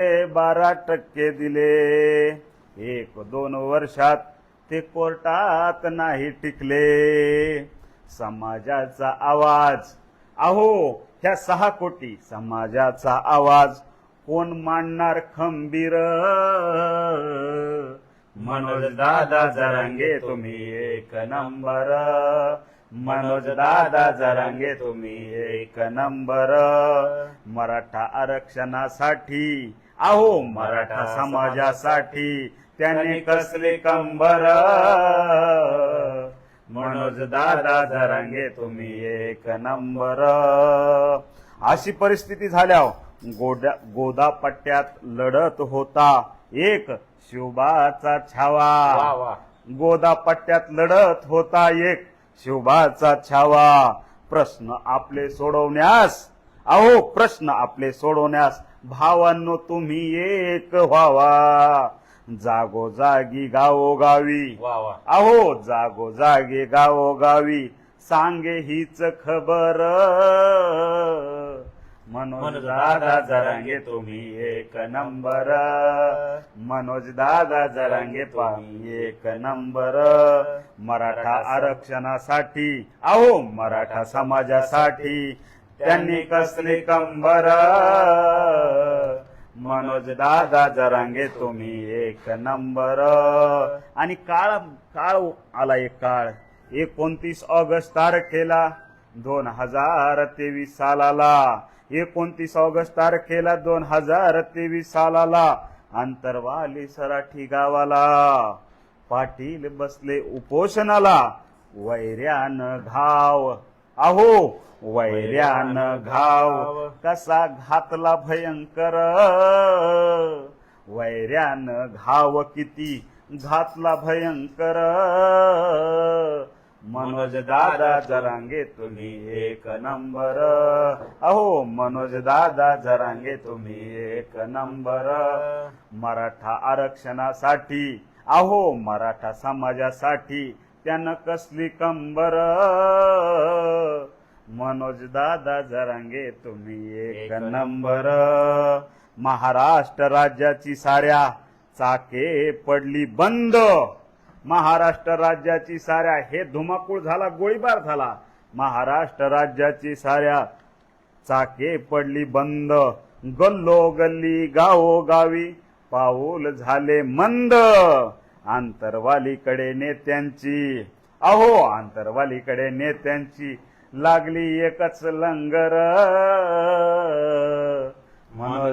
12% दिले. 1-2 वर्षात ते कोर्टात नाही टिकले. समाजाचा आवाज, अहो ह्या 6 कोटी समाजाचा आवाज कोण मांडणार खंबीर? मनोज दादा जरांगे तुम्ही एक नंबर. मनोज दादा जरांगे तुम्ही एक नंबर. मराठा आरक्षणासाठी, अहो मराठा समाजासाठी त्याने कसले कंबर. मनोज दादा जरांगे तुम्ही एक नंबर. अशी परिस्थिती झाल्यावर गोदा पट्ट्यात लढत होता एक शिवबाचा छावा. गोदा पट्ट्यात लढत होता एक शिवबाचा छावा. प्रश्न आपले सोडवण्यास, अहो प्रश्न आपले सोडवण्यास भावांनो तुम्ही एक व्हावा. जागोजागी गावोगावी, अहो जागोजागी गावोगावी सांगे हीच खबर. मनोज दादा जरांगे तुम्ही एक नंबर. मनोज दादा जरांगे तुम्ही एक नंबर. मराठा आरक्षणासाठी, अहो मराठा समाजासाठी त्यांनी कसले कंबर. मनोज दादा जरांगे तुम्ही एक नंबर. आणि काळ आला, एक काळ 29 ऑगस्ट तारखेला 2023 सालाला. 29 ऑगस्ट तारखेला 2023 सालाला अंतरवाली सराठी गावाला पाटील बसले उपोषणाला. वैर्यानं घाव, अहो वैर्यानं घाव कसा घातला भयंकर. वैर्यानं घाव किती घातला भयंकर. मनोज दादा जरांगे तुम्ही एक नंबर. अहो मनोज दादा जरांगे तुम्ही एक नंबर. मराठा आरक्षणासाठी, अहो मराठा समाजासाठी त्यानं कसली कंबर. मनोज दादा जरांगे तुम्ही एक नंबर. महाराष्ट्र राज्याची साऱ्या चाके पडली बंद. महाराष्ट्र राज्याची साऱ्या, हे धुमाकूळ झाला, गोळीबार झाला. महाराष्ट्र राज्याची साऱ्या चाके पडली बंद. गल्लोगल्ली गावोगावी पाऊल झाले मंद. आंतरवालीकडे नेत्यांची, अहो आंतरवालीकडे नेत्यांची लागली एकच लंगर. मनोज